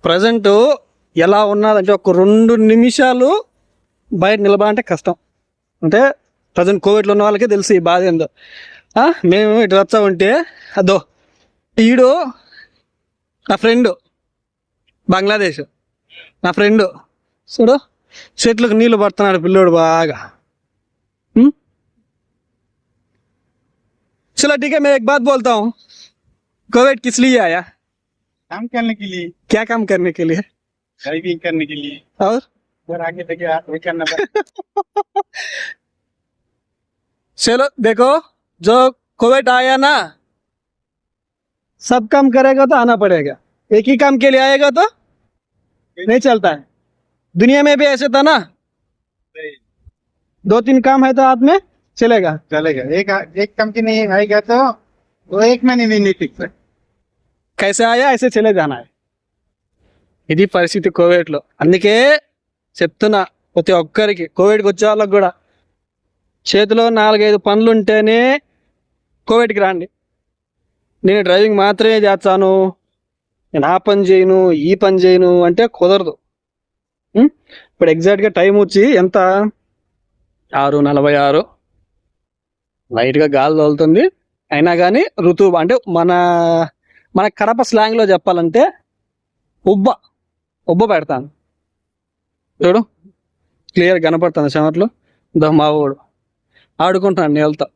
Present ఎలా ఉన్నదంటే ఒక 2 నిమిషాలు బయట నిలబడాలంటే కష్టం. అంటే ప్రజెంట్ కోవిడ్లో ఉన్న వాళ్ళకే తెలుసు ఈ బాధ ఏందో. మేము ఇటు వచ్చా ఉంటే అదో ఈడు నా ఫ్రెండ్ బంగ్లాదేశ్, నా ఫ్రెండ్ చూడు చెట్లకు నీళ్లు పడుతున్నాడు పిల్లోడు బాగా. चलो ठीक है, मैं एक बात बोलता हूँ, कोविड किस लिए आया? काम करने के लिए, क्या काम करने के लिए? ड्राइविंग करने के लिए। और आगे देखिए हाथ करना पड़ेगा। चलो देखो, जो कोविड आया ना, सब काम करेगा तो आना पड़ेगा, एक ही काम के लिए आएगा तो नहीं चलता है. दुनिया में भी ऐसे था ना, 2-3 काम है तो हाथ में चलेगा. एक काम की नहीं आएगा तो वो एक महीने में नहीं टिक सकता. कैसे आया ऐसे चले जाना है. ఇది పరిస్థితి కోవిడ్లో. అందుకే చెప్తున్నా ప్రతి ఒక్కరికి, కోవిడ్కి వచ్చే వాళ్ళకి కూడా చేతిలో 4-5 పనులు ఉంటేనే కోవిడ్కి రాండి. నేను డ్రైవింగ్ మాత్రమే చేస్తాను, నేను ఆ పని చేయను ఈ పని చేయను అంటే కుదరదు. ఇప్పుడు ఎగ్జాక్ట్గా టైం వచ్చి ఎంత, 6:46. లైట్గా గాలి తోలుతుంది, అయినా కానీ ఋతువు అంటే మన కడప స్లాంగ్లో చెప్పాలంటే ఉబ్బ పెడతాను. చూడు క్లియర్ కనపడుతుంది చెమట్లు. మా వాడు ఆడుకుంటున్నాను నీళ్ళతో.